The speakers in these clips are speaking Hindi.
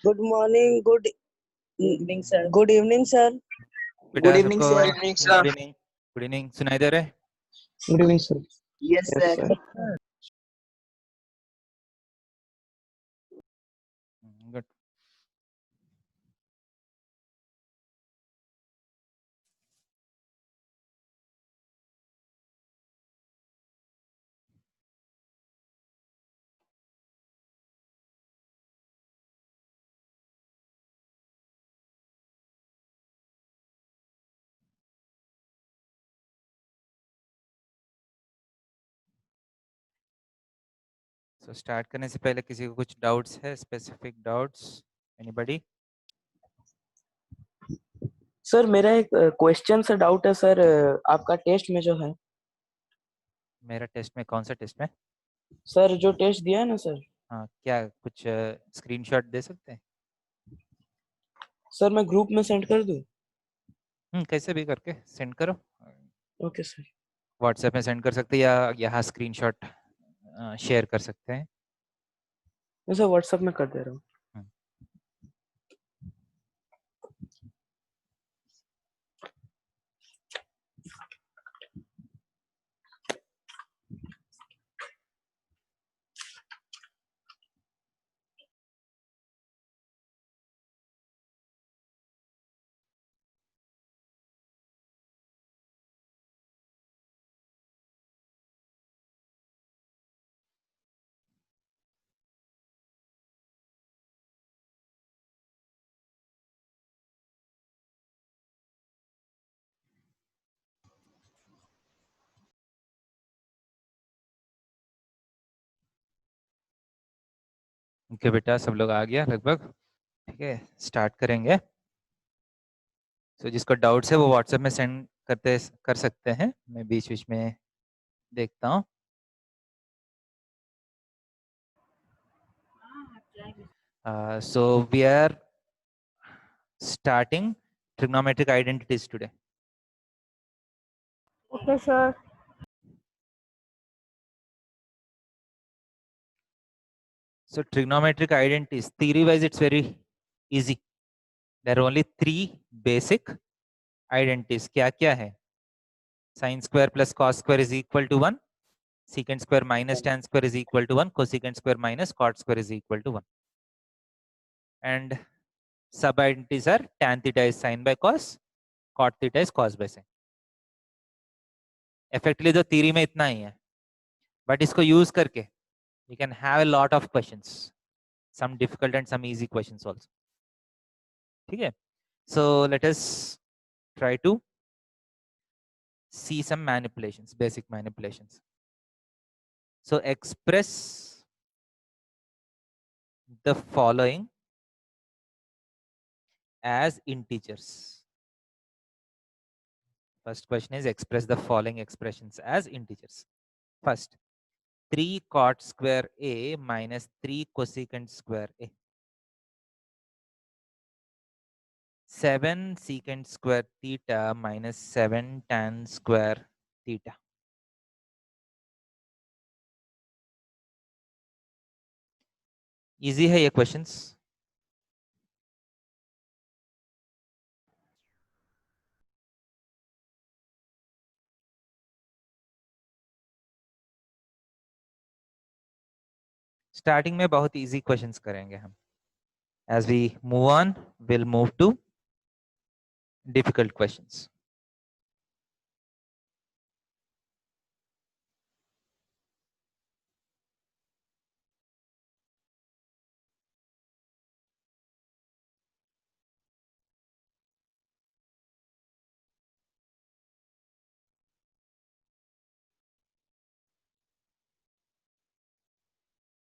Good morning, good evening, sir. Good evening, sir. बेटा Good evening, सबको sir. Good evening good evening सुनाई दे रहा है? Good evening, sir. Yes, Yes, sir. sir. Good. So start करने से पहले किसी को कुछ डाउट्स है? Specific doubts? एनीबॉडी? सर मेरा एक क्वेश्चन से डाउट है सर, आपका टेस्ट में जो है मेरा टेस्ट में? कौन सा टेस्ट में? सर, जो टेस्ट दिया है ना सर, हाँ, क्या कुछ स्क्रीनशॉट दे सकते हैं? सर मैं ग्रुप में सेंड कर दूं? कैसे भी करके सेंड करो. Okay sir. व्हाट्सएप में सेंड कर सकते हैं या यहाँ स्क्रीनशॉट शेयर कर सकते हैं. मैं सर व्हाट्सएप में कर दे रहा हूँ. हम्म, ओके बेटा, सब लोग आ गया लगभग. ठीक है, स्टार्ट करेंगे. तो जिसको डाउट्स है वो व्हाट्सएप में सेंड कर सकते हैं. मैं बीच बीच में देखता हूँ. So we are starting trigonometric identities today. Okay, sir. So trigonometric identities, theory wise it's very easy. There are only three basic identities. क्या क्या है? Sin square plus cos square is equal to 1. Secant square minus tan square is equal to 1. Cosecant square minus cot square is equal to 1. And sub identities are tan theta is sin by cos, cot theta is cos by sin. Effectively तो theory में इतना ही है. But इसको use करके you can have a lot of questions. Some difficult and some easy questions also. ठीक है? So let us try to see some manipulations, basic manipulations. So express the following as integers. First question is express the following expressions as integers. First, 3 cot square A minus 3 cosecant square A. 7 secant square theta minus 7 tan square theta. Easy है ये questions. स्टार्टिंग में बहुत इजी क्वेश्चंस करेंगे हम. As we move on, we'll move to difficult questions.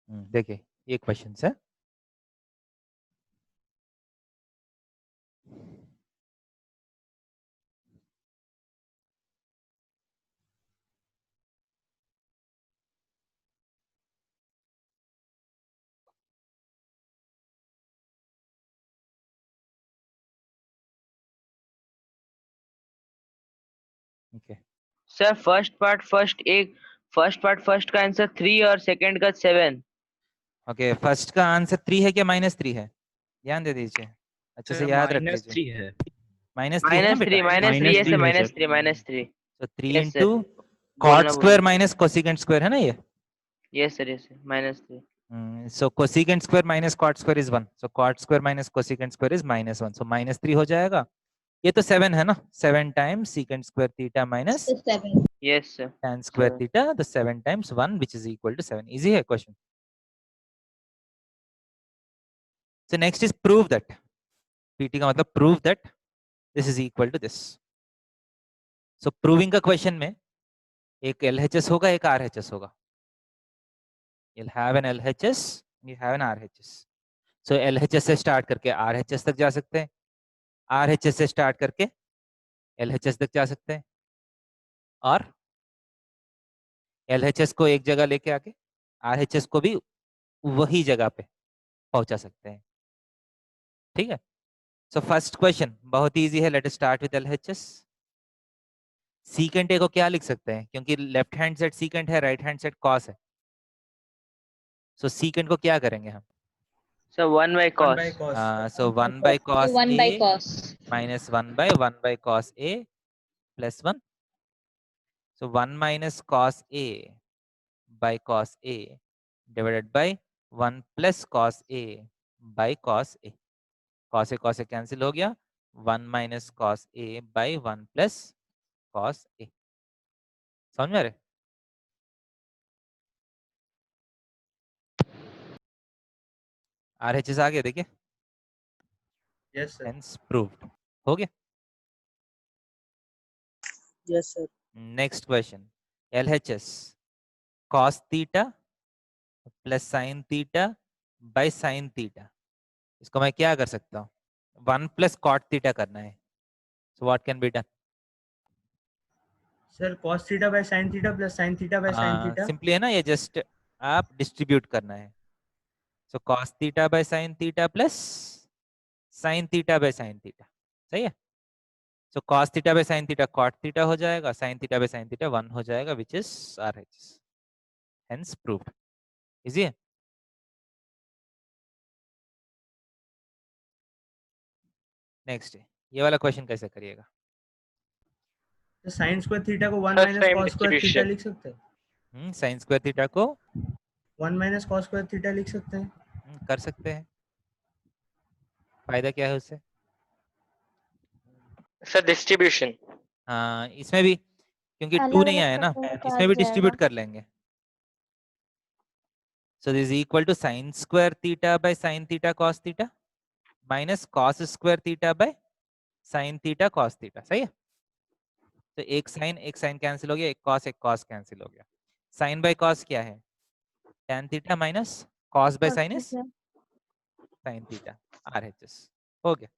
देखिए ये क्वेश्चन है. Okay sir first part first का आंसर 3 और सेकंड का 7. ओके, फर्स्ट का आंसर 3 है क्या -3 है? ध्यान दे दीजिए, अच्छे से सर याद रख माइनस लीजिए। 3 है। -3 है ना -3 बेटा? -3 है सर, -3 है सर। -3 तो 3 यस सर, इंटू कॉट बोलना स्क्वायर बोलना माइनस कोसिकेंट स्क्वायर है ना ये। Yes sir -3 So cosecant square minus cot square is 1. So cot square minus cosecant square is -1. So -3 हो जाएगा। ये तो 7 है ना, 7 times secant square theta minus yes sir tan square Seven. theta, the 7 times 1 which is equal to 7. Easy है question. So next is prove that. PT का मतलब prove that this is equal to this. So proving का question में एक LHS होगा, एक RHS होगा. You'll have an LHS, you have an RHS. So LHS से start करके RHS तक जा सकते हैं, RHS से start करके LHS तक जा सकते हैं, और LHS को एक जगह लेके आके RHS को भी वही जगह पे पहुंचा सकते हैं। ठीक है, सो फर्स्ट क्वेश्चन बहुत इजी है, let us start with LHS। Secant A को क्या लिख सकते हैं, क्योंकि लेफ्ट हैंड साइड सीकेंट है, राइट हैंड साइड कॉस है, सो सीकेंट को क्या करेंगे हम? Sir 1/cos so 1/cos A minus 1/1/cos A plus 1. So 1 minus cos A by cos A divided by 1 plus cos A by cos A. cos A cancel हो गया, 1 minus cos A by 1 plus cos A. समझ में आ रहे? RHS आ गया देखिए, यस सर। hence proved हो गया। Yes, sir. Next question, LHS cos theta plus sine theta by sine theta, इसको मैं क्या कर सकता हूँ? 1 प्लस कॉट थीटा करना है, so what can be done? Sir cos theta by sin theta plus sin theta by sin theta. Simply है ना, ये जस्ट आप डिस्ट्रीब्यूट करना है, सो cos theta by sine theta plus sine theta by sine theta, सही है। सो cos theta by sine theta cot theta हो जाएगा, sin theta by sine theta 1 हो जाएगा, which is RHS, hence proved. Easy है। नेक्स्ट है, ये वाला क्वेश्चन कैसे करिएगा? तो sin स्क्वायर थीटा को 1 sir minus same cos square theta distribution लिख सकते हैं। साइन स्क्वायर थीटा को 1 माइनस cos स्क्वायर थीटा लिख सकते हैं। कर सकते हैं, फायदा क्या है उससे? सर डिस्ट्रीब्यूशन हाँ, इसमें भी क्योंकि 2 अलग नहीं अलग आया ना, करने में इसमें काट भी जाएगा। डिस्ट्रीब्यूट कर लेंगे। So this equal to sine square theta by sine theta cos theta minus cos square theta by sine theta cos theta, सही है। तो एक साइन कैंसिल हो गया, एक कॉस कैंसिल हो गया। साइन बाय कॉस क्या है? tan theta minus cos bye और साइन इज ठीक है। साइन थीटा, RHS हो गया।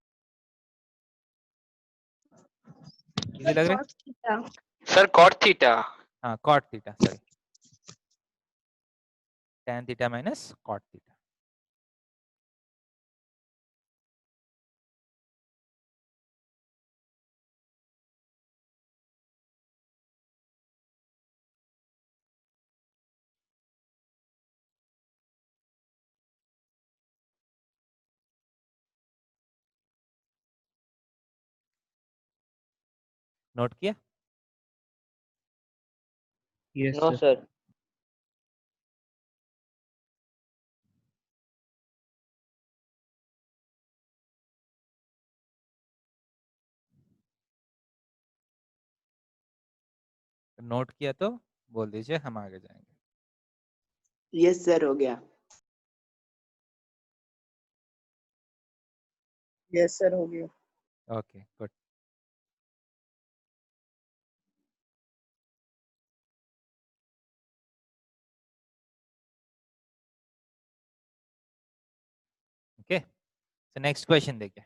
इजी लग रहा है? cos theta sir cot theta हाँ, cot theta, sorry, tan theta minus cot theta. Note किया? Yes no sir. Sir note किया तो बोल दीजिए, हम आगे जाएंगे। यस सर हो गया। Yes, sir. हो गया. Okay, good. Okay, so next question देखिए,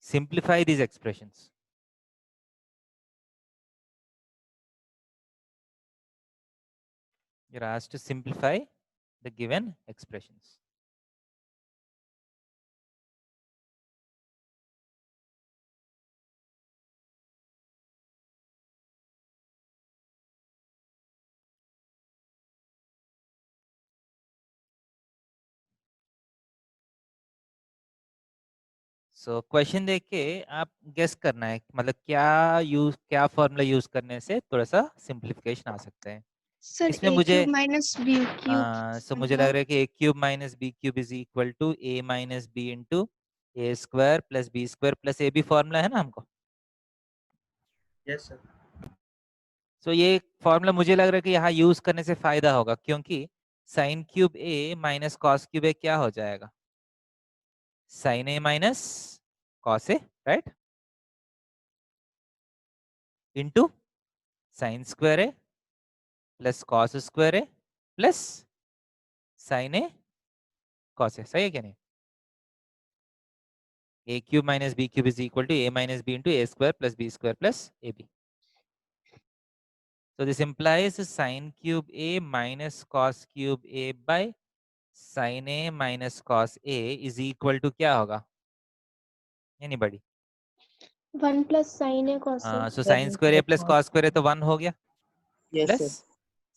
simplify these expressions. You're asked to simplify the given expressions. So question देख के आप गेस करना है, मतलब क्या फॉर्मूला यूज करने से थोड़ा सा सिंप्लीफिकेशन आ सकता है। सर इसमें ए मुझे cube minus B cube so मुझे लग रहा है कि A cube minus B cube is equal to A minus B into A square plus B square plus A B formula है ना हमको। Yes sir. सो ये फॉर्मूला मुझे लग रहा है कि यहाँ यूज करने से फायदा होगा, क्योंकि sine cube A minus cos cube A क्या हो जाएगा, sine A minus cos A, right, into sine square A plus cos square A plus sine A cos A. सही है क्या नहीं? A cube minus B cube is equal to A minus B into A square plus B square plus A B. So this implies sin cube a minus cos cube a by sin a minus cos a is equal to क्या होगा? Anybody? 1 plus sine A cos A. So sin square a plus cos square a तो 1 हो गया, Yes, plus sir.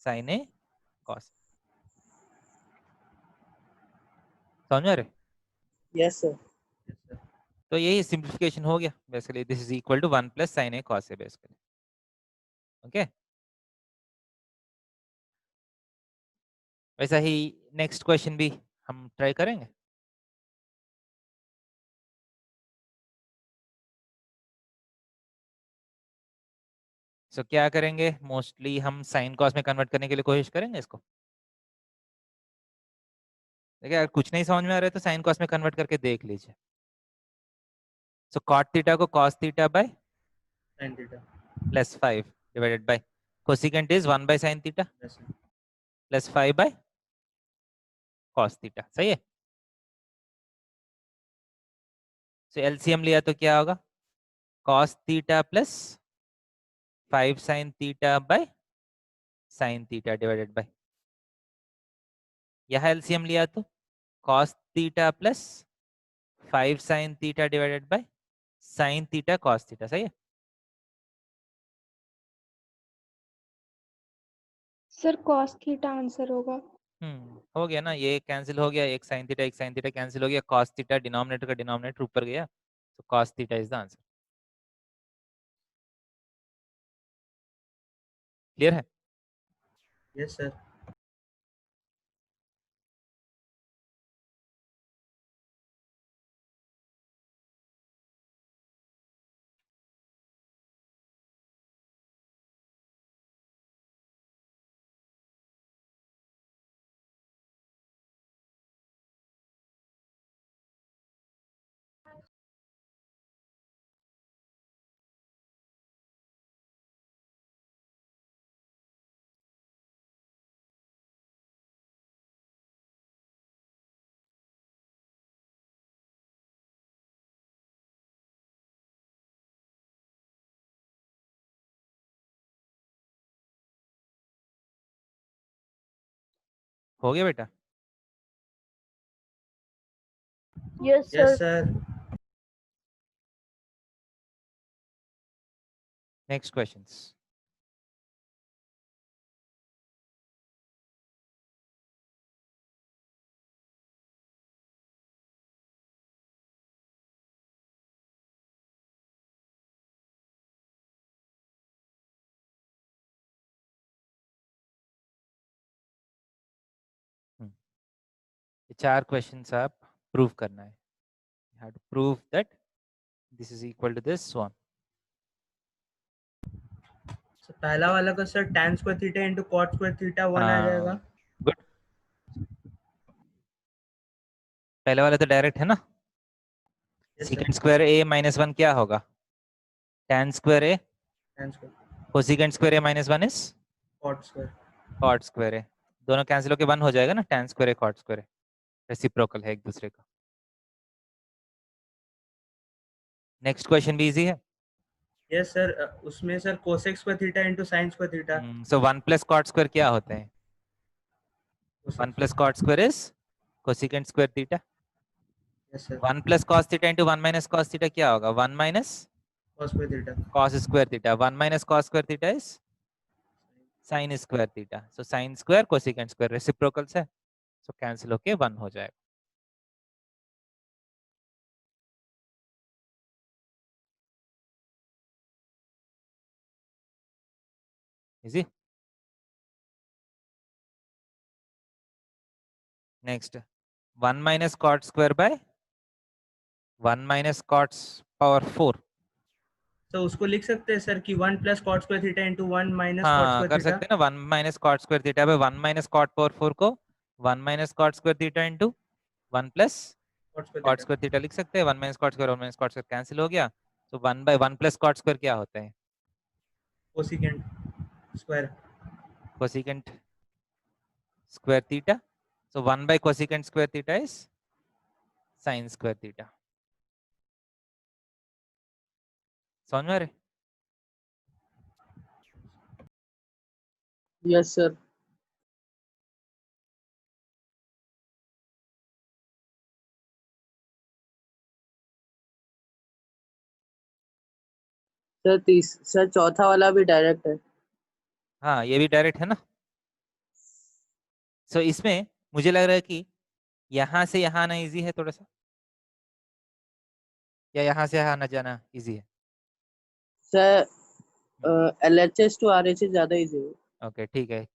sin a cos। समझ में आ रहे? Yes, sir. Yes sir. तो यही सिंप्लीफिकेशन हो गया basically, this is equal to 1 plus sin a cos a basically. Okay, वैसा ही नेक्स्ट क्वेश्चन भी हम ट्राई करेंगे। सो क्या करेंगे, मोस्टली हम साइन कॉस में कन्वर्ट करने के लिए कोशिश करेंगे इसको। देखिए अगर कुछ नहीं समझ में आ रहा है तो साइन कॉस में कन्वर्ट करके देख लीजिए। सो कॉट थीटा को cos theta by sine theta. Plus 5 divided by cosecant is 1 bye sine theta yes sir. Plus 5 by cos theta. सही है। सो एलसीएम लिया तो क्या होगा, cos theta plus 5 sine theta by sine theta divided by, यह एलसीएम लिया तो cos theta plus 5 sine theta divided by sine theta cos theta. सही है। सर कॉस थीटा आंसर होगा। हो गया ना, ये कैंसिल हो गया, एक साइन थीटा कैंसिल हो गया, कॉस थीटा डिनोमिनेटर का डिनोमिनेटर ऊपर गया, तो cos theta is the answer. Clear है? Yes sir. हो गया बेटा? Yes yes sir. Next questions. ये 4 क्वेश्चंस आप प्रूव करना है। You have to prove that this is equal to this one. Sir पहला वाला का sir tan square theta into cot square theta 1 आ जाएगा। गुड। पहले वाला तो डायरेक्ट है ना, yes sir. Secant square A minus 1 क्या होगा, tan square A tan square cosecant square A minus 1 is cot square. Cot square A, दोनों कैंसिल होके 1 हो जाएगा ना, tan square A cot square A reciprocal है एक दूसरे का। नेक्स्ट क्वेश्चन भी इजी है। Yes sir. उसमें sir cosec square theta into sine square theta. So 1 plus cot square क्या होते हैं, 1 plus cot square is cosecant square theta. Yes sir. 1 plus cos theta into 1 minus cos theta क्या होगा, 1 minus cos square theta. Cos square theta. 1 minus cos square theta is sine square theta. So sine square cosecant square reciprocals है, सो कैंसिल होके 1 हो जाएगा। Easy. Next 1 minus cot square by 1 minus cot power 4। तो उसको लिख सकते हैं सर कि 1 plus cot square theta into 1 minus cot हाँ स्क्वायर कर थीटा। सकते हैं ना, 1 minus cot square theta by 1 minus cot power 4 को 1 minus cot square theta into 1 plus cot square cot theta square theta लिख सकते हैं। 1 minus cot square 1 minus cot square cancel हो गया, तो 1 by 1 plus cot square क्या होता है? Cosecant square. cosecant square theta, so 1 by cosecant square theta is sin square theta। समझ में आ रहे? Yes, sir. सर चौथा वाला भी डायरेक्ट है। हाँ ये भी डायरेक्ट है ना। सो इसमें मुझे लग रहा है कि यहाँ से यहाँ आना इजी है थोड़ा सा, या यहाँ से यहाँ आना जाना इजी है? सर LHS to RHS ज्यादा इजी है। ओके ठीक है,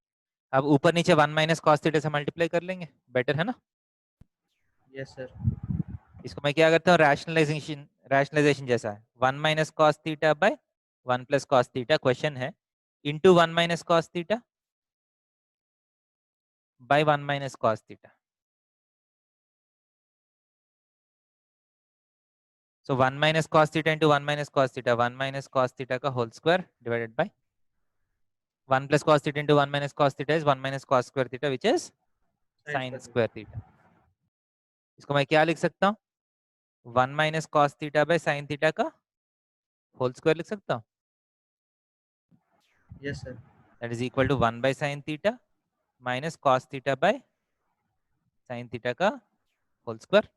अब ऊपर नीचे 1 माइनस कॉस थीटा से मल्टीप्लाई कर लेंगे, बेटर है ना। Yes sir. इसको मैं क्या करता हूँ, रैशनलाइजेशन जैसा है, 1 minus cos theta by 1 plus cos theta, question है, into 1 minus cos theta by 1 minus cos theta. So 1 minus cos theta into 1 minus cos theta, 1 minus cos theta का whole square divided by 1 plus cos theta into 1 minus cos theta is 1 minus cos square theta which is sin square theta। इसको मैं क्या लिख सकता हूँ, 1 minus cos theta by sin theta का whole square लिख सकता हूँ। Yes sir. That is equal to 1 by sin theta minus cos theta by sin theta का whole square।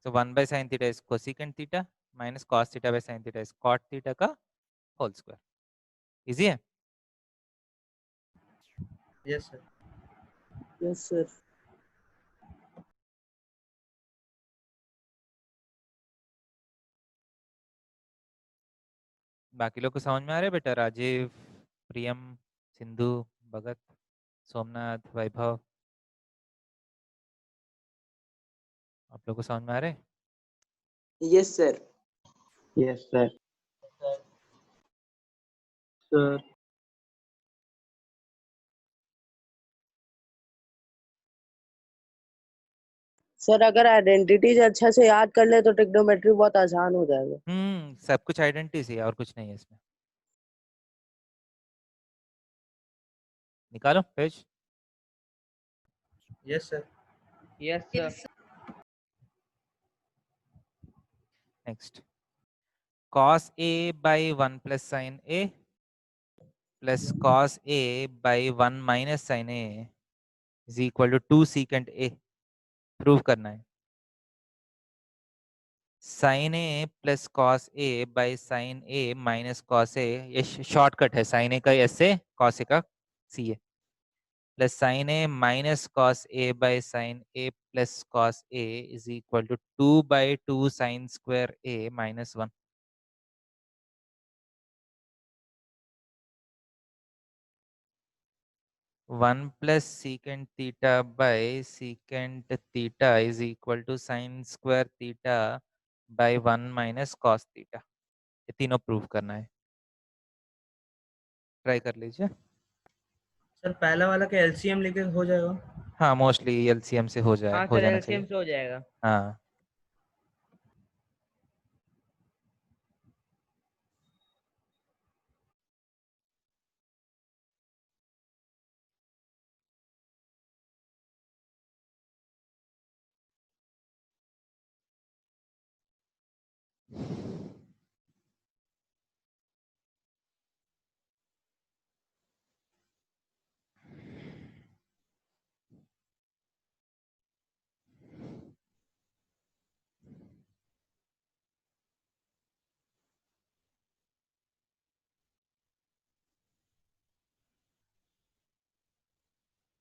So 1 by sin theta is cosecant theta minus cos theta by sin theta is cot theta का whole square। Easy है? Yes sir. Yes sir. बाकी लोग को समझ में आ रहा है बेटा? राजीव, प्रियम, सिंधु, भगत, सोमनाथ, वैभव, आप लोग को समझ में आ रहे हैं? Yes sir. Yes sir. Sir sir अगर आइडेंटिटीज अच्छा से याद कर ले तो ट्रिग्नोमेट्री बहुत आसान हो जाएगा। सब कुछ आइडेंटिटी से, और कुछ नहीं है इसमें। निकालो page. Yes sir. Yes sir. Next, cos a by 1 plus sin a plus cos a by 1 minus sin a is equal to 2 secant a। Prove करना है। sin a plus cos a by sin a minus cos a, ये शॉर्टकट है, sin a का s से, cos a का c है, plus sin a minus cos a by sin a plus cos a is equal to 2 by 2 sin square a minus 1। One plus secant theta by secant theta is equal to sin square theta by 1 minus cos theta। ये तीनों प्रूव करना है, ट्राई कर लीजिए। सर पहला वाला का एलसीएम लेके हो जाएगा? हाँ मोस्टली एलसीएम से हो हाँ हो सर, जाना एलसीएम चाहिए। से हो जाएगा। हाँ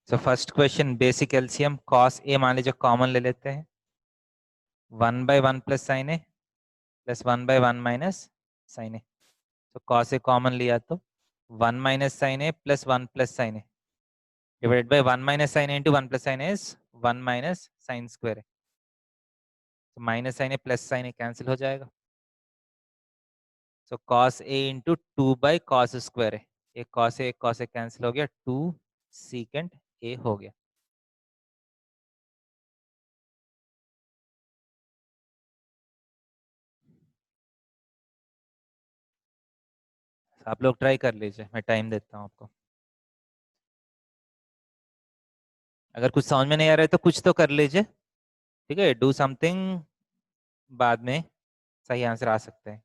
so first question, basic LCM cos a मान लीजिए कॉमन ले लेते हैं, 1 by 1 plus sin a plus 1 by 1 minus sin a। तो कॉस ए कॉमन लिया तो 1 minus sine A plus 1 plus sine A divide by 1 minus sine A into 1 plus sine A is 1 minus sine square A. तो minus sine A plus sine A cancel हो जाएगा। So cos A into 2 by cos square A, एक कॉस ए कैंसिल हो गया, 2 सीकेंड ए हो गया। आप लोग ट्राई कर लीजिए, मैं टाइम देता हूँ आपको। अगर कुछ समझ में नहीं आ रहा है तो कुछ तो कर लीजिए, ठीक है, डू समथिंग, बाद में सही आंसर आ सकते हैं।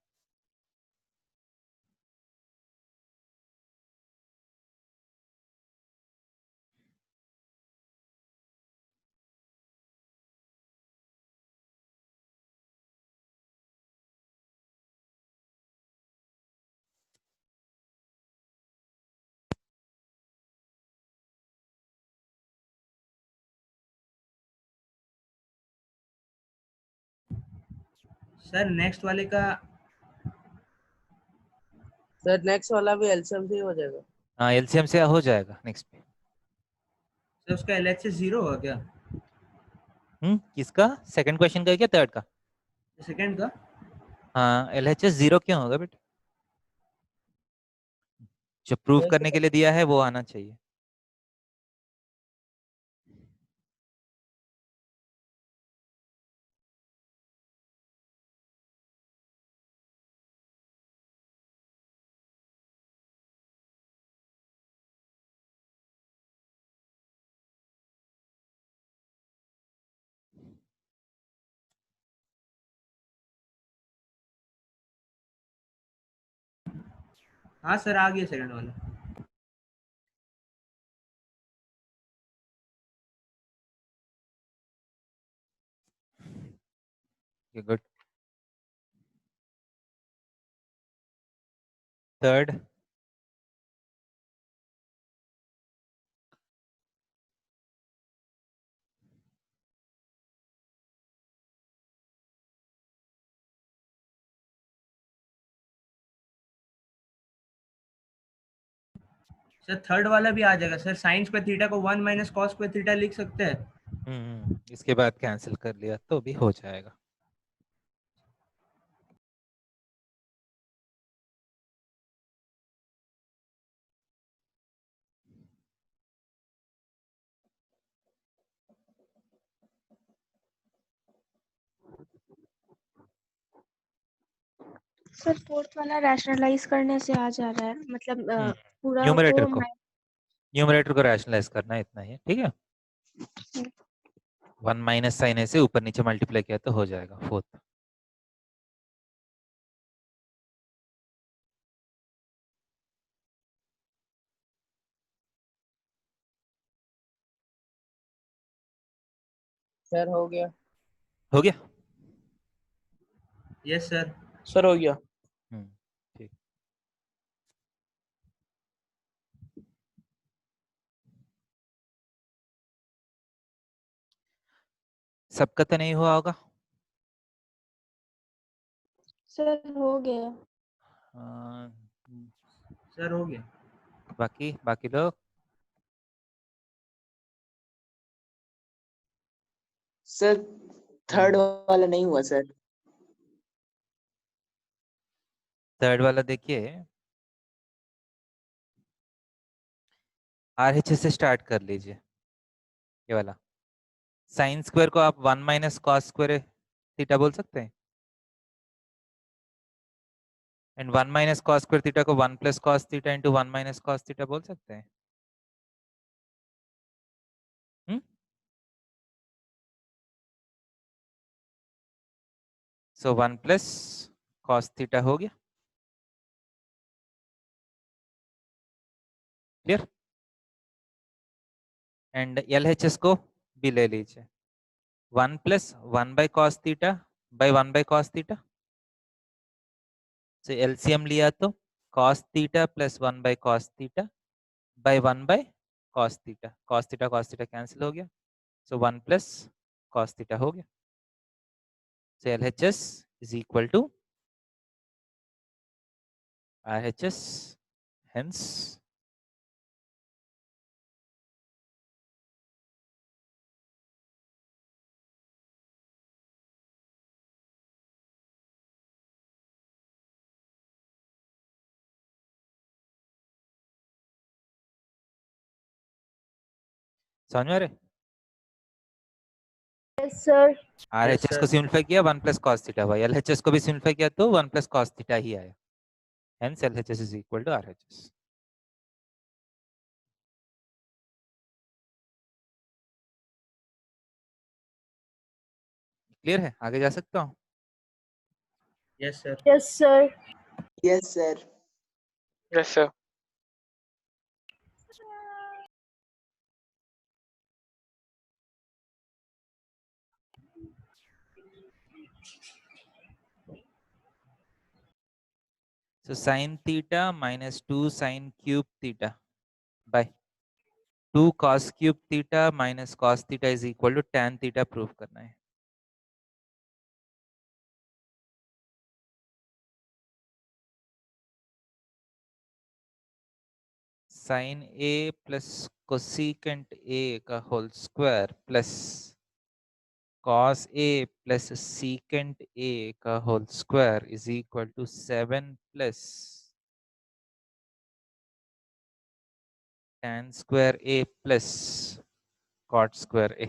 सर नेक्स्ट वाले का सर नेक्स्ट वाला भी एलसीएम से ही हो जाएगा। हाँ एलसीएम से हो जाएगा नेक्स्ट पे। सर उसका एलएचएस 0 होगा क्या? किसका? सेकंड क्वेश्चन का है क्या थर्ड का? सेकंड का। हाँ एलएचएस 0 क्यों होगा बेटा? जो प्रूव सर करने के लिए दिया है वो आना चाहिए। हाँ सर आ गया सेकंड वाला। गुड। थर्ड सर थर्ड वाला भी आ जाएगा सर। साइन स्क्वायर थीटा को 1 माइनस कॉस स्क्वायर थीटा लिख सकते हैं। इसके बाद कैंसिल कर लिया तो भी हो जाएगा। सर फोर्थ वाला रैशनलाइज करने से आ जा रहा है, मतलब पूरा न्यूमरेटर को को न्यूमरेटर को रैशनलाइज करना है, इतना ही है, ठीक है। 1 माइनस साइन ए से ऊपर नीचे मल्टीप्लाई किया तो हो जाएगा फोर्थ। सर हो गया। हो गया। Yes sir. सर हो गया। ठीक। सबका तो नहीं हुआ होगा। सर हो गया। अ, सर हो गया। बाकी लोग सर थर्ड वाला नहीं हुआ सर। थर्ड वाला देखिए, आरएचएस से स्टार्ट कर लीजिए। ये वाला साइन स्क्वायर को आप 1 माइनस कॉस स्क्वायर थीटा बोल सकते हैं, and 1 minus cos square theta को 1 plus cos theta into 1 minus cos theta बोल सकते हैं। सो 1 प्लस कॉस थीटा हो गया। क्लियर? एंड एलएचएस को भी ले लीजिए, 1 plus 1 by cos theta by 1 by cos theta. So LCM लिया तो cos theta plus 1 by cos theta by 1 by cos theta cancel हो गया। सो 1 प्लस कॉस थीटा हो गया। So LHS is equal to RHS, hence समझ में आ रहे? Yes sir. RHS को sir. सिंप्लीफाई किया 1 plus cos theta by LHS को भी सिंप्लीफाई किया तो 1 प्लस कॉस थीटा ही आया, hence LHS is equal to RHS. Clear है? आगे जा सकता हूँ? Yes sir. Yes sir. Yes, sir. Yes sir. So sin theta minus 2 sin cube theta by 2 cos cube theta minus cos theta is equal to tan theta prove करना है। sin A plus cosecant A का whole square plus cos A plus secant A का whole square is equal to 7 प्लस tan square A plus cot square A।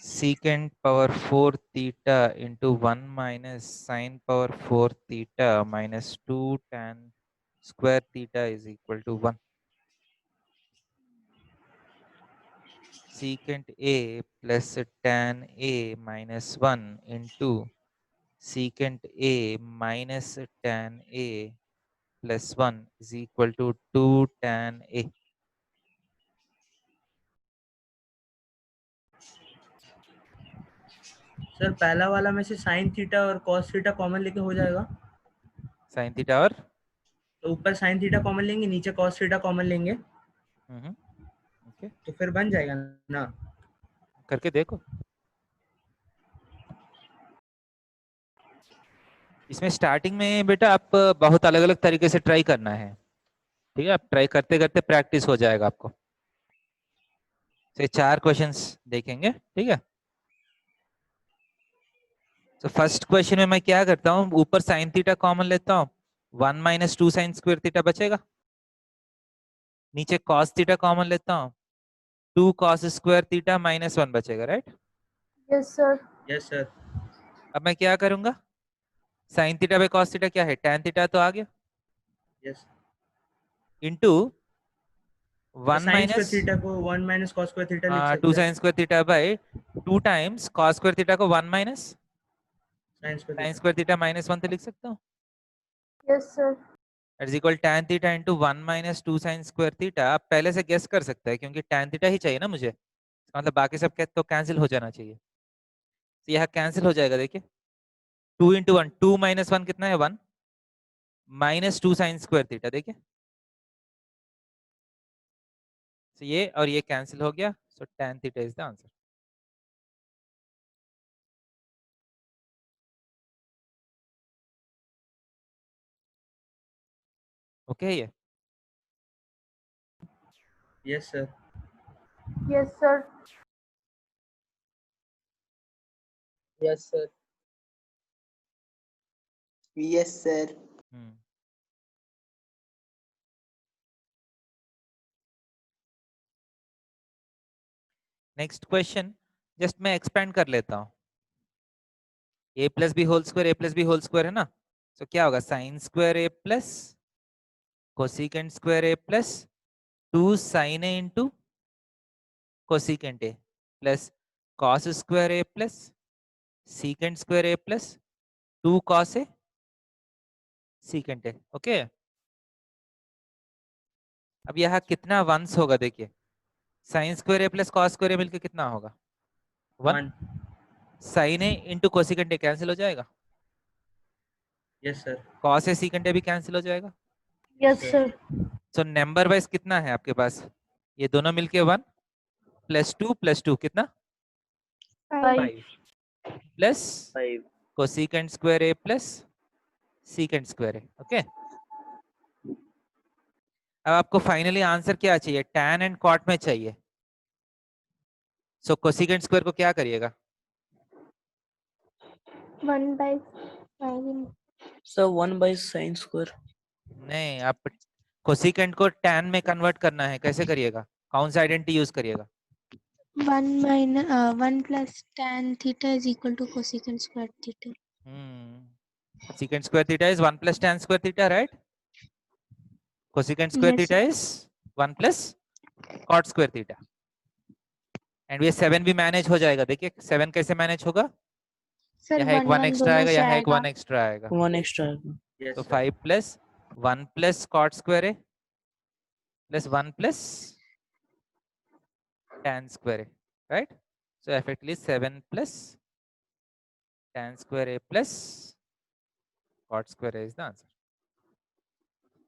secant power 4 theta into 1 minus sin power 4 theta minus 2 tan square theta is equal to 1। secant A plus tan A minus 1 into secant A minus tan A plus 1 is equal to 2 tan A। Sir पहला वाला में से साइन थीटा और कॉस थीटा कॉमन लेके हो जाएगा, sin theta और तो ऊपर साइन थीटा कॉमन लेंगे, नीचे कॉस थीटा कॉमन लेंगे, ओके तो फिर बन जाएगा ना। करके देखो। इसमें स्टार्टिंग में बेटा आप बहुत अलग अलग तरीके से ट्राई करना है, ठीक है? आप ट्राई करते करते प्रैक्टिस हो जाएगा आपको। तो 4 क्वेश्चंस देखेंगे, ठीक है? तो फर्स्ट क्वेश्चन में मैं क्या करता हूँ, ऊपर साइन थीटा कॉमन लेता हूँ, 1 माइनस 2 साइन स्क्वायर थीटा बचेगा, नीचे कॉस थीटा कॉमन लेता हूँ, 2 कॉस स्क्वायर थीटा माइनस 1 बचेगा, right? Yes sir. Yes sir. अब मैं क्या करूंगा, sine theta by cos theta क्या है, टैन थीटा तो आ गया, yes into 1 sine square minus theta को 1 माइनस कॉस स्क्वायर थीटा लिख 2 सकते हैं। Sine square theta by 2 times cos square theta को 1 minus sine sine square square theta minus 1 तो लिख सकता हूँ, yes sir. Is equal tan theta into 1 minus 2 sine square theta. आप पहले से गेस कर सकते हैं क्योंकि टैन थीटा ही चाहिए ना मुझे, मतलब बाकी सब तो कैंसिल हो जाना चाहिए, तो यह कैंसिल हो जाएगा। देखिए 2 इंटू 1, 2 माइनस 1 कितना है 1 माइनस 2 साइन स्क्वायर थीटा, देखिए तो ये और ये कैंसिल हो गया, so tan theta is the answer. Okay ये yes sir. Yes sir. Yes sir. Yes, sir. Next question just मैं एक्सपेंड कर लेता हूँ, a plus B whole square, a plus B whole square है ना, तो क्या होगा sine square a plus cosecant square a plus 2 sine a into cosecant a plus cos square a plus secant square a plus 2 cos a secant a। Okay अब यहाँ कितना वंस होगा, देखिए sine square a plus cos square a मिलकर कितना होगा 1, 1। Sine a into cosecant a cancel हो जाएगा, yes sir. Cos a secant a भी कैंसिल हो जाएगा, yes sir. So number wise कितना है आपके पास, ये दोनों मिलके 1 प्लस टू कितना 5 5 plus cosecant square A plus secant square A. Okay, अब आपको फाइनली आंसर क्या चाहिए? tan एंड cot में चाहिए। सो कोसेकेंट स्क्वायर को क्या करिएगा? 1/5 सर 1/sin²। नहीं, आप कोसेकेंट को tan में कन्वर्ट करना है, कैसे करिएगा? कौन सा आइडेंटिटी यूज करिएगा? 1 plus tan theta is equal to cosecant square theta. Secant square theta is 1 plus tan square theta, right? Cosecant square Yes, theta is 1 plus cot square theta. And ये 7 भी मैनेज हो जाएगा। देखिए 7 कैसे मैनेज होगा? सर यहाँ एक 1 एक्स्ट्रा आएगा, यहाँ एक 1 एक्स्ट्रा आएगा। 1 एक्स्ट्रा आएगा। तो yes 5 plus 1 plus cot square है प्लस 1 प्लस tan स्क्वायर है, राइट? सो effectively 7 प्लस tan स्क्वायर है प्लस cot स्क्वायर है इज द आंसर।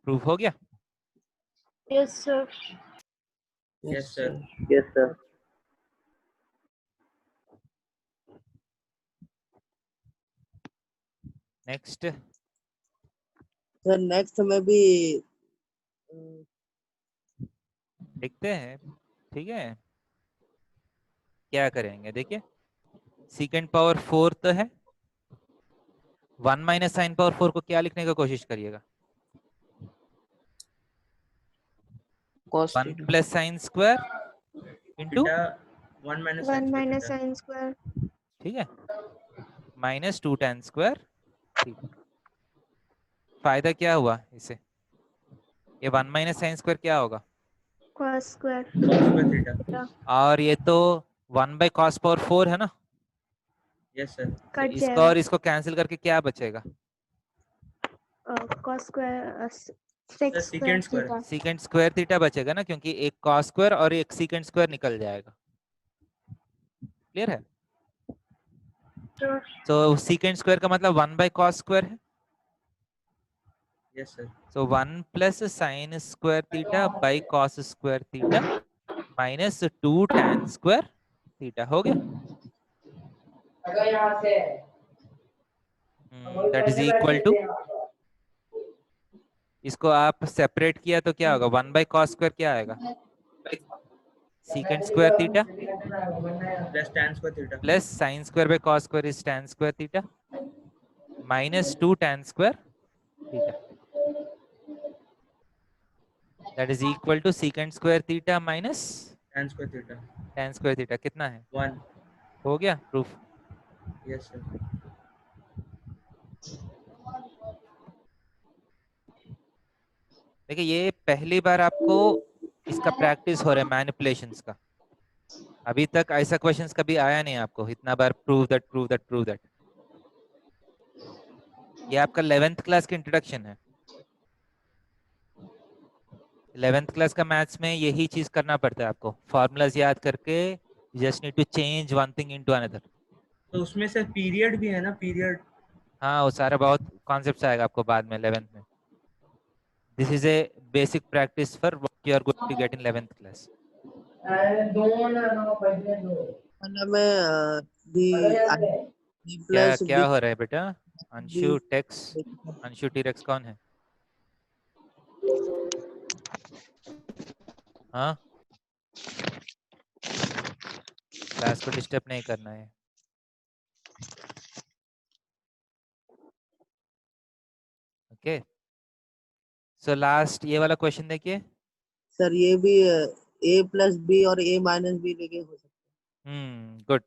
प्रूफ हो गया? yes sir. yes sir yes sir next sir next में भी देखते हैं, ठीक है? क्या करेंगे देखिए, सीकेंड पावर 4 तो है, 1 माइनस साइन पावर 4 को क्या लिखने की कोशिश करिएगा? cos 1 theta। Plus sine square into, theta 1 minus 1 minus theta. sin square. ठीक है, माइनस 2 tan स्क्वायर थीटा। फायदा क्या हुआ इससे? ये 1 माइनस साइन स्क्वायर क्या होगा? Cos square cos square theta. theta. और ये तो 1 बाई कॉस पावर 4 है ना, yes sir तो कट इसको जाएगा और इसको कैंसिल करके क्या बचेगा? cos square The sec secant square square. theta. Secant square theta बचेगा ना, क्योंकि एक कॉस स्क्वायर और एक सीकेंट स्क्वायर निकल जाएगा। क्लियर है? Sure. तो सीकेंट स्क्वायर का मतलब 1 बाई कॉस स्क्वायर है। yes sir So 1 plus sin square theta by cos square theta minus 2 tan square theta हो गया। That is equal to, इसको आप सेपरेट किया तो क्या होगा? 1 by cos square क्या आएगा? secant square theta plus tan square theta. plus sin square by cos square is tan square theta minus 2 tan square theta. That is equal to secant square theta minus Tan square theta. tan square theta कितना है? 1. हो गया प्रूफ। yes sir देखिए ये पहली बार आपको इसका प्रैक्टिस हो रहा है मैनिपुलेशंस का। अभी तक ऐसा क्वेश्चंस कभी आया नहीं आपको, इतना बार prove that prove that prove that. ये आपका 11th क्लास की इंट्रोडक्शन है। 11th क्लास का मैथ्स में यही चीज करना पड़ता है आपको, फॉर्मूलाज याद करके just need to change one thing into another. तो उसमें से पीरियड भी है ना, पीरियड? हाँ वो सारा बहुत कॉन्सेप्ट्स आएगा आपको बाद में 11th में। This is a basic practice for what you are going to get in 11th class. मतलब में बी क्या प्लस क्या हो रहा है बेटा? अंशु टेक्स, अंशु टीरेक्स कौन है? हाँ क्लास को डिस्टर्ब नहीं करना है। ओके सो लास्ट ये वाला क्वेश्चन देखिए। सर ये भी ए प्लस बी और ए माइनस बी लेके हो सकता है। गुड।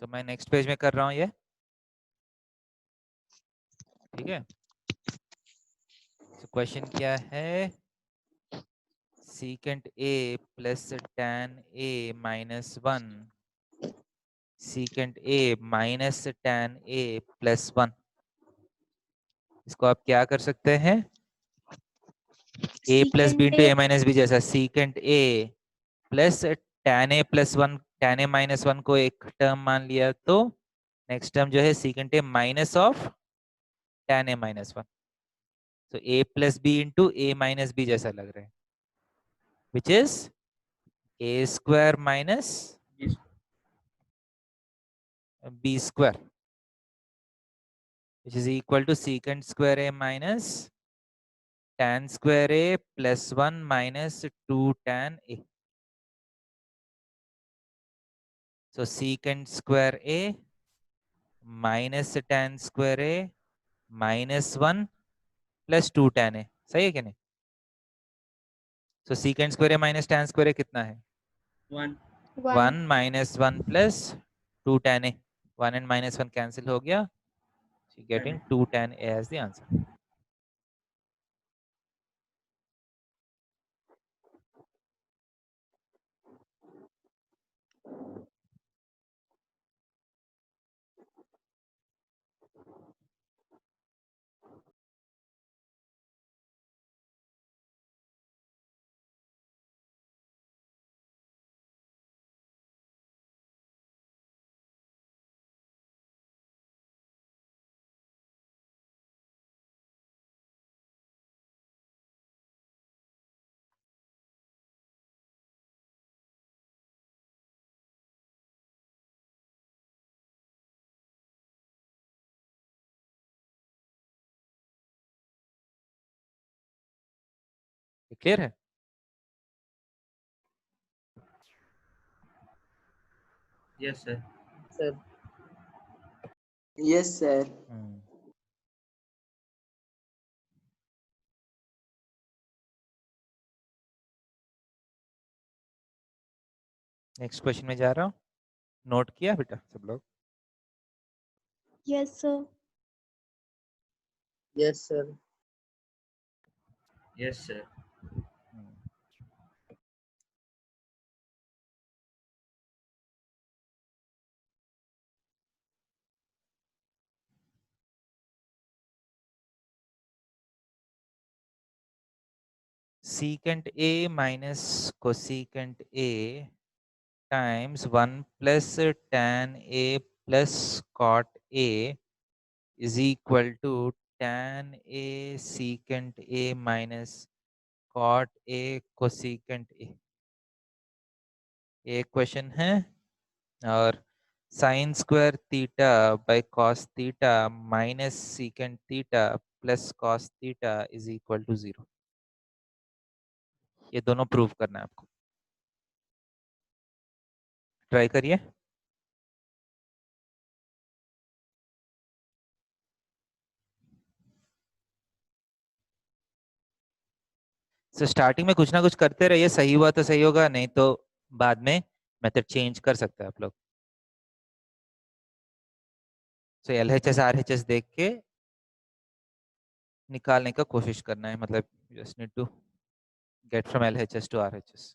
तो मैं नेक्स्ट पेज में कर रहा हूँ ये, ठीक है? तो क्वेश्चन क्या है? Secant A plus tan A minus 1 secant A minus tan A plus 1। इसको आप क्या कर सकते हैं? ए plus B into A minus B जैसा secant A plus tan A plus 1 tan A minus 1 को एक टर्म मान लिया, तो नेक्स्ट टर्म जो है secant A minus of tan A minus 1। तो A plus B into A minus B जैसा लग रहा है, which is A square minus B square which is equal to secant square a minus tan square a plus 1 minus 2 tan a. So secant square a minus tan square a minus 1 plus 2 tan a. सही है क्या नहीं? So secant square a minus tan square a कितना है? 1 1 minus 1 plus 2 tan a. 1 and minus 1 cancel हो गया. So you're getting 2 tan a as the answer. Clear है? Yes sir sir yes sir. Next question में जा रहा हूँ. नोट किया बेटा सब लोग? Yes sir. Yes sir. Yes sir Secant a minus cosecant a times 1 plus tan a plus cot a is equal to tan a secant a minus cot a cosecant a. एक क्वेश्चन है. और sin square theta by cos theta minus secant theta plus cos theta is equal to 0. ये दोनों प्रूव करना है आपको. ट्राई करिए. सो स्टार्टिंग में कुछ ना कुछ करते रहिए. सही हुआ तो सही होगा, नहीं तो बाद में मेथड चेंज कर सकते हैं आप लोग. सो LHS RHS देख के निकालने का कोशिश करना है. मतलब just need to get from LHS to RHS.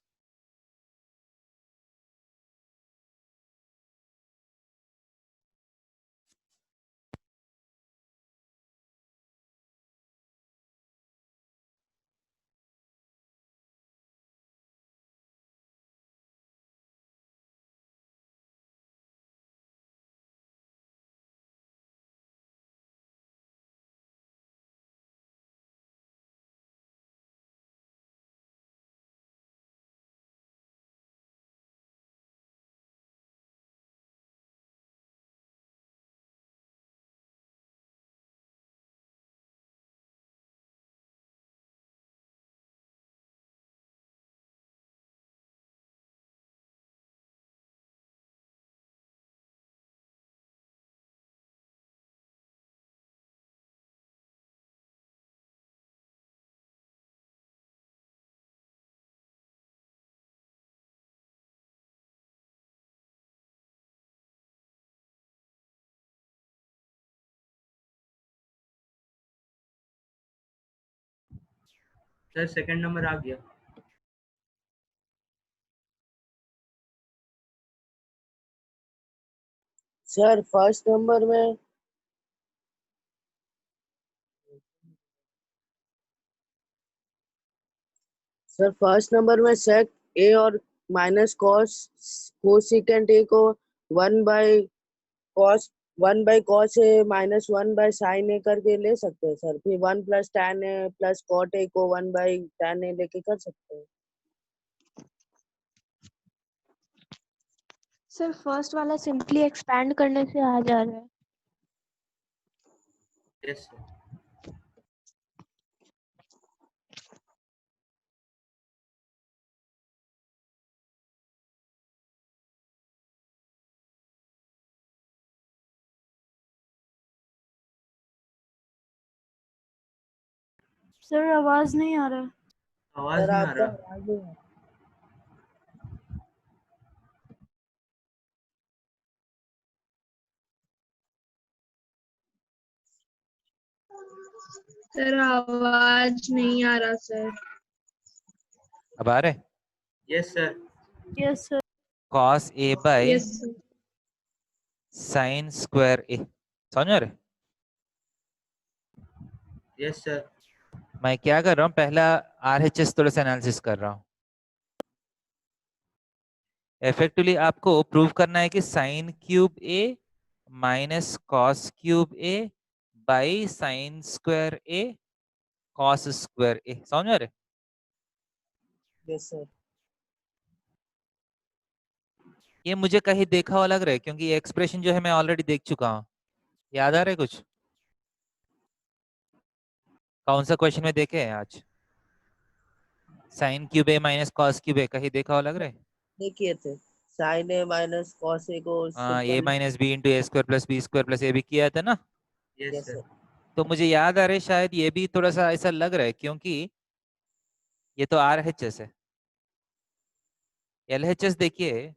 Sir second number आ गया. सर फर्स्ट नंबर में सेक ए और माइनस कोसेकेंट ए को 1 by cos A minus 1/sin A करके ले सकते हैं सर. फिर 1 plus tan A plus cot A को 1/tan ए लेके कर सकते हैं. सर फर्स्ट वाला सिंपली एक्सपैंड करने से आ जा रहा है। Yes sir. सर आवाज नहीं आ रहा। आवाज सर नहीं आ आपका रहा। आवाज नहीं आ रहा। सर आवाज नहीं आ रहा सर। अब आ रहे? Yes sir. Yes sir. cos a by yes sir. sin square a, समझ रहे? Yes sir. मैं क्या कर रहा हूँ, पहला RHS थोड़ा सा एनालिसिस कर रहा हूँ। इफेक्टिवली आपको प्रूव करना है कि sine cube A minus cos cube A by sine square A cos square A, समझ रहे? Yes sir. ये मुझे कहीं देखा हुआ लग रहा है, क्योंकि ये एक्सप्रेशन जो है मैं ऑलरेडी देख चुका हूँ। याद आ रहा है कुछ? कौन सा क्वेश्चन में देखे हैं आज? Sine cube A minus cos cube A कहीं देखा हुआ लग रहा है? देखिए थे sine A minus cos A को हाँ, A simple. Minus B into A square plus B square plus A भी किया था ना। Yes yes sir. सर। तो मुझे याद आ रहा है, शायद ये भी थोड़ा सा ऐसा लग रहा है, क्योंकि ये तो RHS है। LHS देखिए,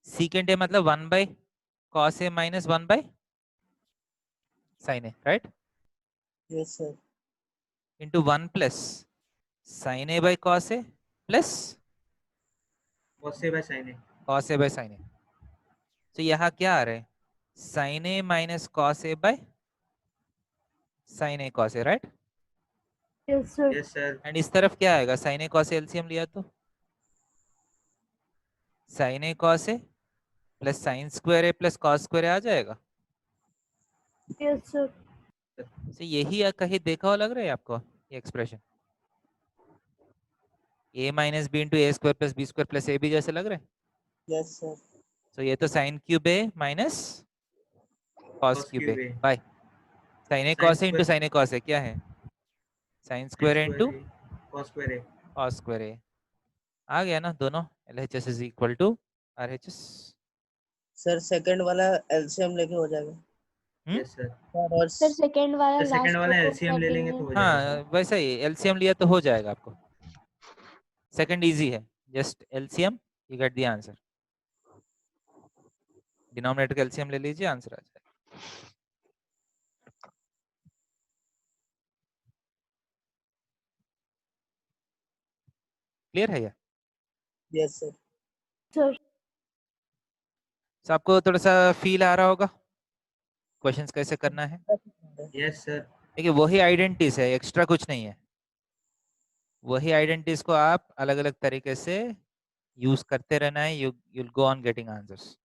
सीकेंड ए मतलब 1 by cos A minus 1 by sine A, right? Yes sir. Into 1 plus sine A by cos A plus cos A by sine A. Cos A by sine A. तो यहाँ क्या आ रहा है? Sine A minus cos A by sine A cos A, right? Yes sir. Yes sir. And इस तरफ क्या आएगा? Sine A cos A LCM लिया तो sine A cos A plus sign square A plus cos square A आ जाएगा। Yes sir. तो यही कहीं देखा हुआ लग रहा है आपको ये expression? A minus B into A square plus B square plus A B जैसे लग रहे हैं? Yes sir. तो ये तो sine cube A minus cos cos cube A cube A. By sine A sine cos A into square. Sine A cos A क्या है? Sine sine square A square into A cos square A. Cos square A. आ गया ना दोनों? LHS is equal to RHS। Sir second वाला एलसीएम लेके हो जाएगा। Yes sir. सर और सर सेकंड वाला सर सेकंड लास्ट वाला को एलसीएम ले लेंगे करेंगे। तो हो जाएगा हाँ, सर। वैसा ही LCM लिया तो हो जाएगा आपको। सेकंड इजी है, just LCM you get the answer. Denominator का LCM ले लीजिए, आंसर आ जाएगा। क्लियर है ये? Yes sir. सर तो आपको थोड़ा सा फील आ रहा होगा क्वेश्चंस कैसे करना है। Yes sir. देखिए वही आइडेंटिटीज है, एक्स्ट्रा कुछ नहीं है। वही आइडेंटिटीज को आप अलग अलग तरीके से यूज करते रहना है, you will go on getting answers.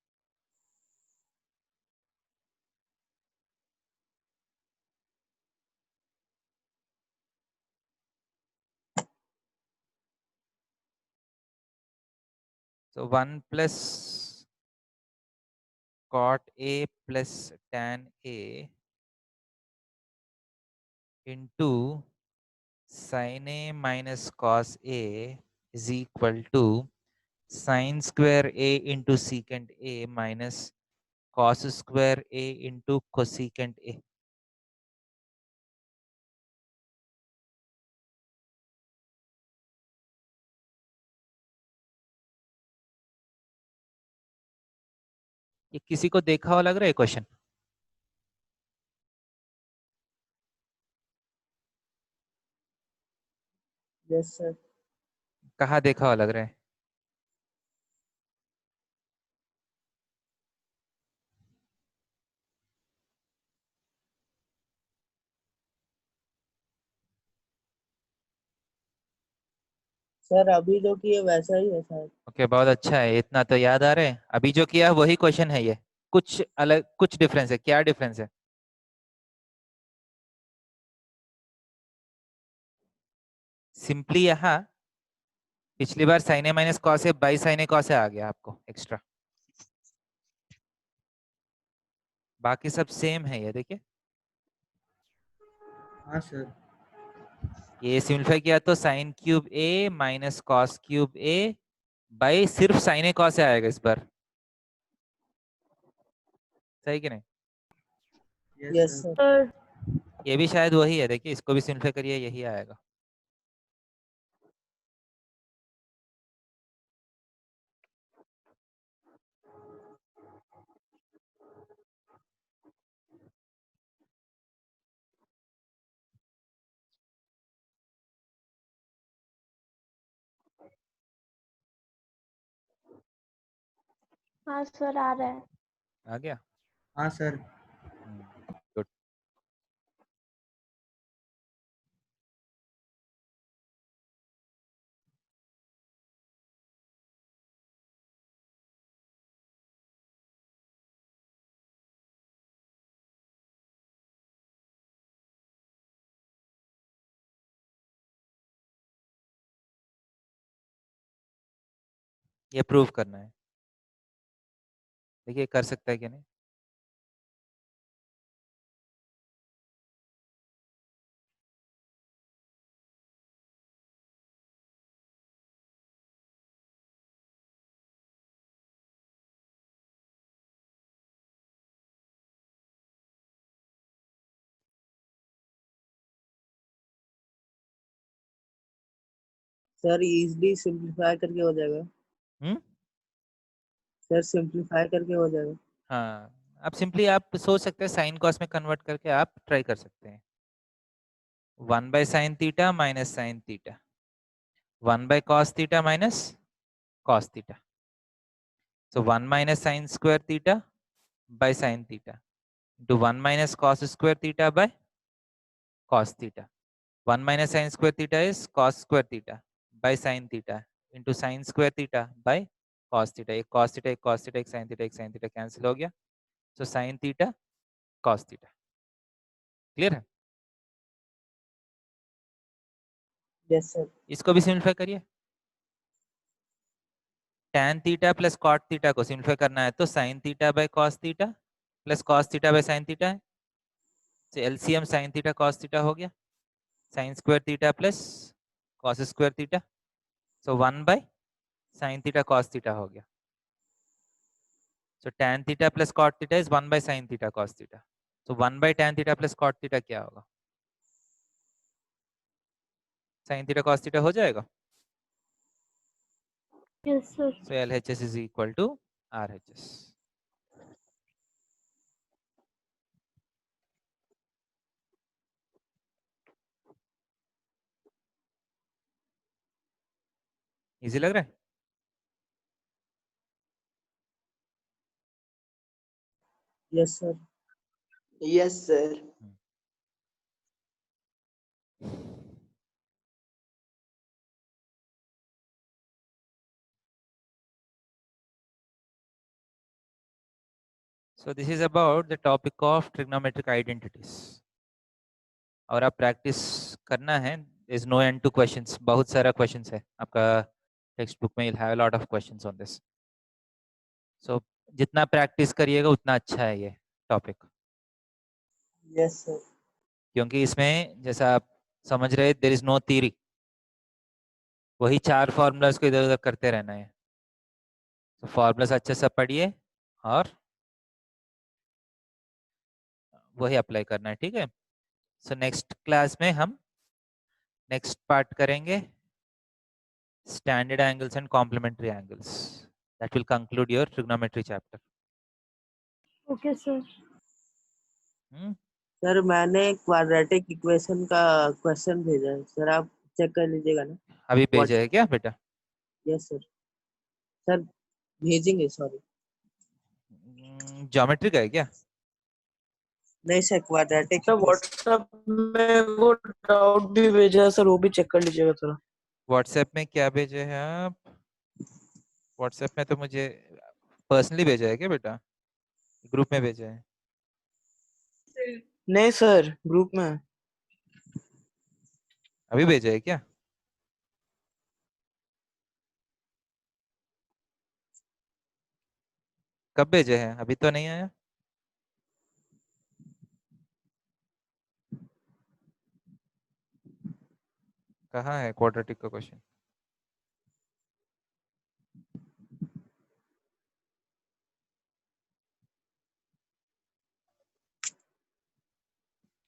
So 1 plus cot A plus tan A into sin A minus cos A is equal to sin square A into secant A minus cos square A into cosecant A। ये किसी को देखा हुआ लग रहा है क्वेश्चन? Yes sir. कहाँ देखा हुआ लग रहा है? सर अभी जो किए वैसा ही है सर। ओके, बहुत अच्छा है, इतना तो याद आ रहा है। अभी जो किया वही क्वेश्चन है ये, कुछ अलग कुछ डिफरेंस है? क्या डिफरेंस है? सिंपली यहाँ पिछली बार sine A minus cos A by sine A cos A आ गया आपको एक्स्ट्रा। बाकी सब सेम है ये देखिए। हाँ सर। ये सिंप्लीफाई किया तो sine cube A minus cos cube A by सिर्फ साइन ए कॉस आएगा इस बार, सही कि नहीं? Yes yes sir. सर। ये भी शायद वही है, देखिए इसको भी सिंप्लीफाई करिए, यही आएगा। हाँ सर आ रहा है। आ गया? हाँ सर। गुड। ये प्रूव करना है, देखिए कर सकता है कि नहीं। सर इजीली सिंप्लीफाई करके हो जाएगा। हम्म। सर सिंप्लीफाई करके हो जाएगा। हाँ, आप सिंपली आप सोच सकते हैं साइन कॉस में कन्वर्ट करके आप ट्राई कर सकते हैं। 1/sin theta minus sine theta, 1/cos theta minus cos theta, so 1 minus sin square theta by sin theta into 1 minus cos square theta by cos theta. 1 minus sin square theta is cos square theta by sin theta into sin square theta by cos theta. एक cos theta, एक cos theta, एक sin theta, एक sin theta कैंसिल हो गया, so sin theta cos theta. Clear है? Yes sir. इसको भी सिंप्लीफाई करिए। tan theta plus cot theta को सिंप्लीफाई करना है तो sin theta by cos theta plus cos theta by sin theta है, तो LCM sin theta cos theta हो गया, sin square theta plus cos square theta, so 1 by sin theta cos theta हो गया, so tan theta plus cot theta is 1 by sin theta cos theta, so 1 by tan theta plus cot theta क्या होगा? sin थीटा cos थीटा हो जाएगा, yes sir. so LHS is equal to RHS. Easy लग रहा है? Yes sir. Yes sir. So this is about the topic of trigonometric identities. और आप प्रैक्टिस करना है, is no end to questions, बहुत सारा questions है आपका टेक्स्ट बुक में, you'll have a lot of questions on this. So जितना प्रैक्टिस करिएगा उतना अच्छा है ये टॉपिक, यस सर। क्योंकि इसमें जैसा आप समझ रहे देयर इज नो थ्योरी, वही 4 फॉर्मूलाज को इधर उधर करते रहना है, तो फॉर्मूलाज अच्छे से पढ़िए और वही अप्लाई करना है, ठीक है? सो नेक्स्ट क्लास में हम नेक्स्ट पार्ट करेंगे standard angles and complementary angles, that will conclude your trigonometry chapter. Okay sir. Sir मैंने क्वाड्रेटिक इक्वेशन का क्वेश्चन भेजा है सर, आप चेक कर लीजिएगा ना। अभी भेजा है क्या बेटा? Yes sir. सर भेजेंगे, सॉरी। ज्योमेट्री का है क्या? नहीं सर, क्वाड्रेटिक सर व्हाट्सएप में वो डाउट भी भेजा है सर, वो भी चेक कर लीजिएगा थोड़ा। व्हाट्सएप में क्या भेजे हैं आप? व्हाट्सएप में तो मुझे पर्सनली भेजा है क्या बेटा? ग्रुप में भेजा है? नहीं सर, ग्रुप में। अभी भेजा है क्या? कब भेजे हैं? अभी तो नहीं आया। कहाँ है क्वाड्रेटिक का क्वेश्चन?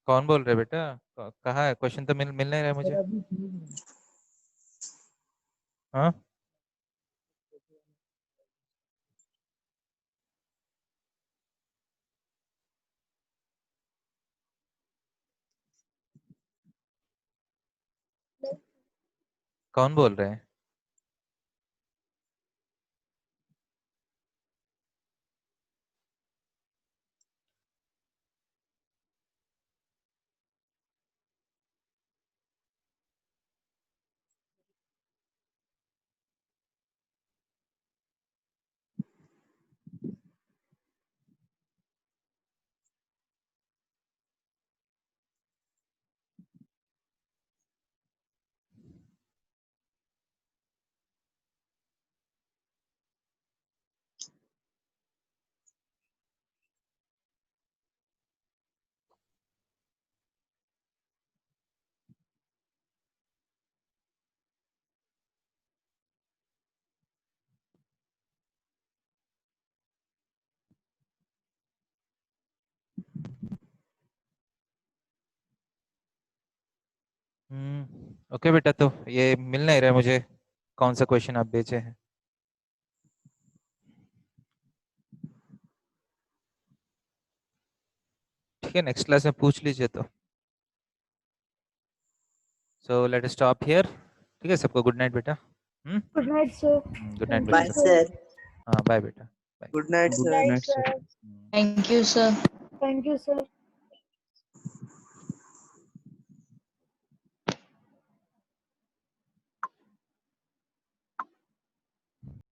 कौन बोल रहे बेटा? कहाँ है क्वेश्चन? तो मिल नहीं रहा मुझे। हाँ कौन बोल रहे हैं? ओके बेटा, तो ये मिल नहीं रहा मुझे कौन सा क्वेश्चन आप भेजे हैं। ठीक है, नेक्स्ट क्लास में पूछ लीजिए तो। So let us stop here. ठीक है, सबको गुड नाइट बेटा। Good night sir. Good night bye बेटा। सर। हाँ बाय बेटा। Good night good sir. Night sir. Thank you sir. Thank you sir.